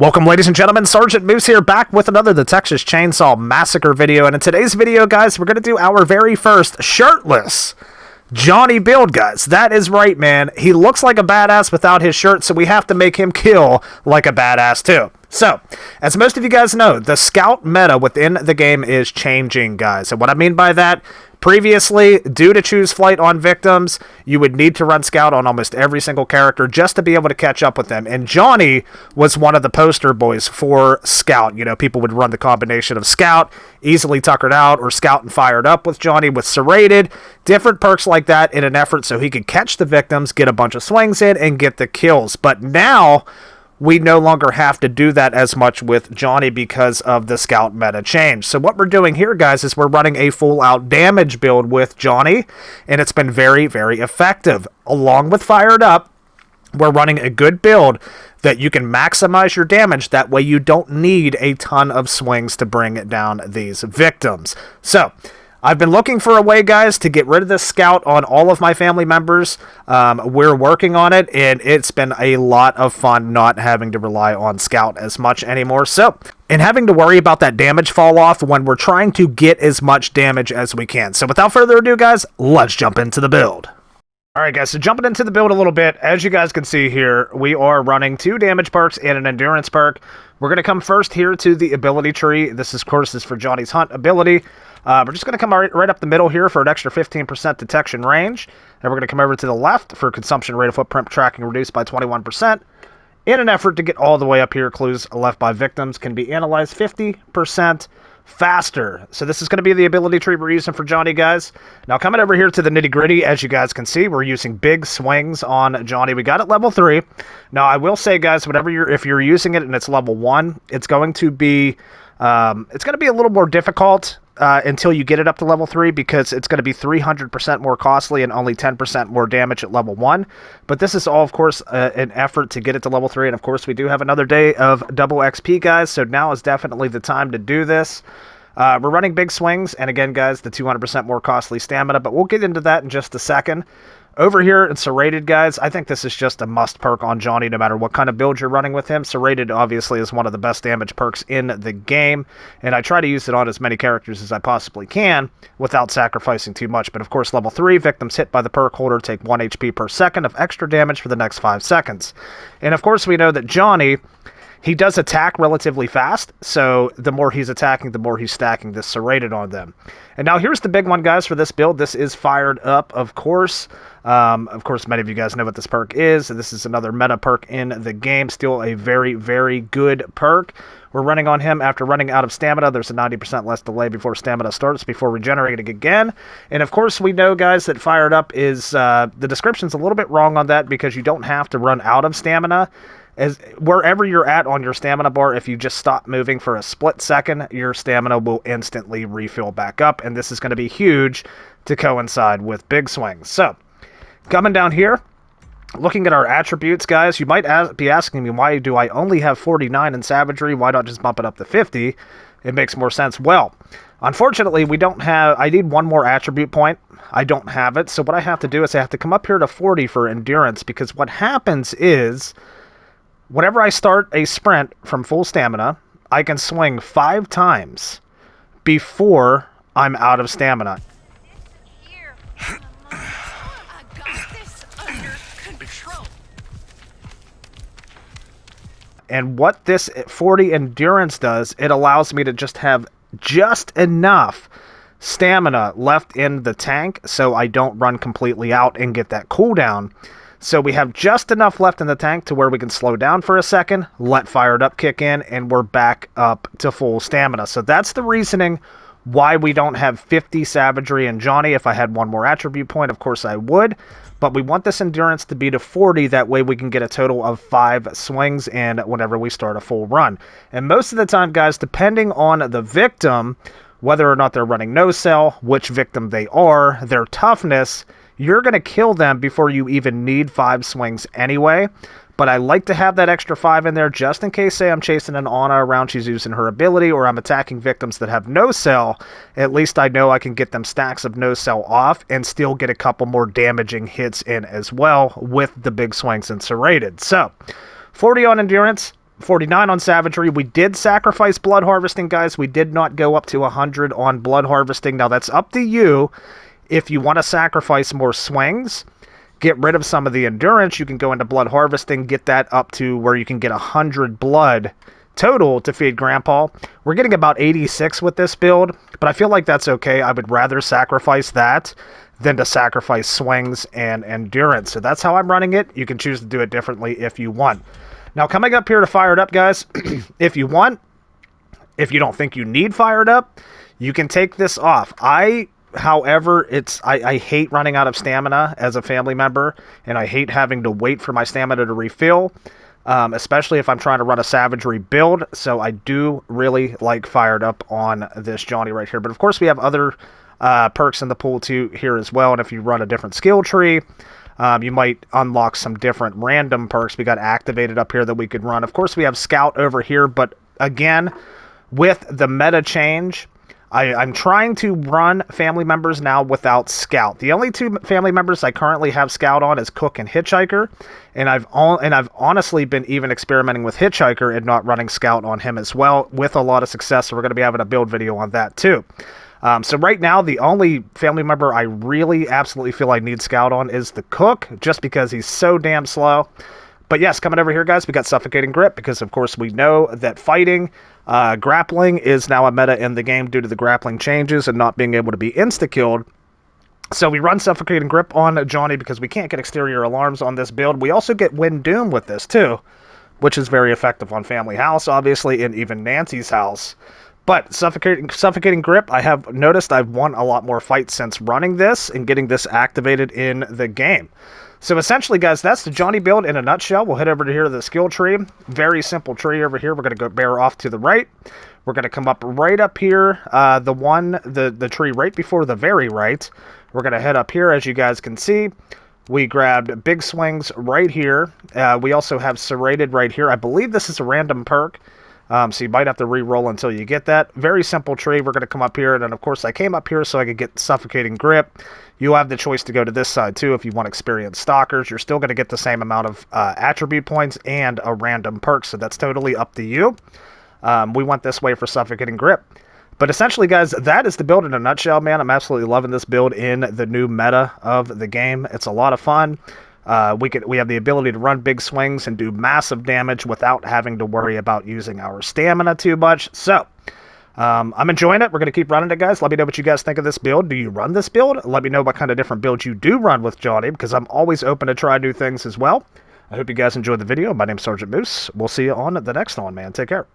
Welcome, ladies and gentlemen. Sergeant Moose here, back with another The Texas Chainsaw Massacre video. And in today's video, guys, we're going to do our very first shirtless Johnny build, guys. That is right, man. He looks like a badass without his shirt, so we have to make him kill like a badass, too. So, as most of you guys know, the scout meta within the game is changing, guys. And what I mean by that, previously, due to choose flight on victims, you would need to run scout on almost every single character just to be able to catch up with them. And Johnny was one of the poster boys for scout. You know, people would run the combination of scout, easily tuckered out, or scout and fired up with Johnny with serrated, different perks like that in an effort so he could catch the victims, get a bunch of swings in, and get the kills. But now we no longer have to do that as much with Johnny because of the scout meta change. So what we're doing here, guys, is we're running a full-out damage build with Johnny, and it's been very, very effective. Along with Fired Up, we're running a good build that you can maximize your damage. That way you don't need a ton of swings to bring down these victims. So I've been looking for a way, guys, to get rid of this scout on all of my family members. We're working on it, and it's been a lot of fun not having to rely on scout as much anymore. So, and having to worry about that damage fall off when we're trying to get as much damage as we can. So without further ado, guys, let's jump into the build. Alright, guys, so jumping into the build a little bit, as you guys can see here, we are running 2 damage perks and an endurance perk. We're going to come first here to the ability tree. This, of course, is for Johnny's Hunt ability. We're just going to come right up the middle here for an extra 15% detection range. Then we're going to come over to the left for consumption rate of footprint tracking reduced by 21%. In an effort to get all the way up here, clues left by victims can be analyzed 50% faster. So this is going to be the ability tree we're using for Johnny, guys. Now coming over here to the nitty gritty, as you guys can see, we're using big swings on Johnny. We got it level 3. Now I will say, guys, if you're using it and it's level 1, it's going to be a little more difficult until you get it up to level 3, because it's going to be 300% more costly and only 10% more damage at level 1. But this is all, of course, an effort to get it to level 3. And, of course, we do have another day of double XP, guys. So now is definitely the time to do this. We're running big swings. And, again, guys, the 200% more costly stamina. But we'll get into that in just a second. Over here in Serrated, guys, I think this is just a must perk on Johnny no matter what kind of build you're running with him. Serrated, obviously, is one of the best damage perks in the game, and I try to use it on as many characters as I possibly can without sacrificing too much. But, of course, level 3, victims hit by the perk holder take 1 HP per second of extra damage for the next 5 seconds. And, of course, we know that Johnny, he does attack relatively fast, so the more he's attacking, the more he's stacking this Serrated on them. And now here's the big one, guys, for this build. This is Fired Up, of course. Of course, many of you guys know what this perk is. This is another meta perk in the game. Still a very, very good perk. We're running on him after running out of stamina. There's a 90% less delay before stamina starts, before regenerating again. And of course, we know, guys, that Fired Up is, the description's a little bit wrong on that, because you don't have to run out of stamina. As wherever you're at on your stamina bar, if you just stop moving for a split second, your stamina will instantly refill back up. And this is going to be huge to coincide with big swings. So, coming down here, looking at our attributes, guys, you might be asking me, why do I only have 49 in Savagery? Why not just bump it up to 50? It makes more sense. Well, unfortunately, we don't have... I need one more attribute point. I don't have it. So what I have to do is I have to come up here to 40 for Endurance, because what happens is, whenever I start a sprint from full stamina, I can swing 5 times before I'm out of stamina. And what this 40 endurance does, it allows me to just have just enough stamina left in the tank so I don't run completely out and get that cooldown. So we have just enough left in the tank to where we can slow down for a second, let Fired Up kick in, and we're back up to full stamina. So that's the reasoning why we don't have 50 Savagery and Johnny. If I had one more attribute point, of course I would. But we want this endurance to be to 40. That way we can get a total of 5 swings in whenever we start a full run. And most of the time, guys, depending on the victim, whether or not they're running no-cell, which victim they are, their toughness, you're going to kill them before you even need 5 swings anyway. But I like to have that extra 5 in there just in case, say, I'm chasing an Anna around, she's using her ability, or I'm attacking victims that have no cell. At least I know I can get them stacks of no cell off and still get a couple more damaging hits in as well with the big swings and Serrated. So, 40 on Endurance, 49 on Savagery. We did sacrifice Blood Harvesting, guys. We did not go up to 100 on Blood Harvesting. Now, that's up to you. If you want to sacrifice more swings, get rid of some of the endurance, you can go into Blood Harvesting, get that up to where you can get 100 blood total to feed Grandpa. We're getting about 86 with this build, but I feel like that's okay. I would rather sacrifice that than to sacrifice swings and endurance. So that's how I'm running it. You can choose to do it differently if you want. Now, coming up here to Fired Up, guys, if you want, if you don't think you need Fired Up, you can take this off. However, I hate running out of stamina as a family member, and I hate having to wait for my stamina to refill, especially if I'm trying to run a Savagery build. So I do really like Fired Up on this Johnny right here. But of course, we have other perks in the pool too here as well. And if you run a different skill tree, you might unlock some different random perks we got activated up here that we could run. Of course, we have Scout over here, but again, with the meta change, I'm trying to run family members now without Scout. The only two family members I currently have Scout on is Cook and Hitchhiker, and I've honestly been even experimenting with Hitchhiker and not running Scout on him as well with a lot of success. So we're going to be having a build video on that too. So right now, the only family member I really absolutely feel I need Scout on is the Cook, just because he's so damn slow. But yes, coming over here, guys, we got Suffocating Grip, because of course we know that fighting, grappling is now a meta in the game due to the grappling changes and not being able to be insta-killed. So we run Suffocating Grip on Johnny because we can't get exterior alarms on this build. We also get Wind Doom with this too, which is very effective on Family House, obviously, and even Nancy's house. But Suffocating Grip, I have noticed I've won a lot more fights since running this and getting this activated in the game. So essentially, guys, that's the Johnny build in a nutshell. We'll head over to here to the skill tree. Very simple tree over here. We're going to go bear off to the right. We're going to come up right up here, the tree right before the very right. We're going to head up here, as you guys can see. We grabbed Big Swings right here. We also have Serrated right here. I believe this is a random perk. So you might have to re-roll until you get that. Very simple tree. We're going to come up here, and then of course I came up here so I could get Suffocating Grip. You have the choice to go to this side too if you want Experienced Stalkers. You're still going to get the same amount of attribute points and a random perk, so that's totally up to you. We went this way for Suffocating Grip. But essentially, guys, that is the build in a nutshell, man. I'm absolutely loving this build in the new meta of the game. It's a lot of fun. We have the ability to run big swings and do massive damage without having to worry about using our stamina too much. So, I'm enjoying it. We're going to keep running it, guys. Let me know what you guys think of this build. Do you run this build? Let me know what kind of different builds you do run with Johnny, because I'm always open to try new things as well. I hope you guys enjoyed the video. My name's Sergeant Moose. We'll see you on the next one, man. Take care.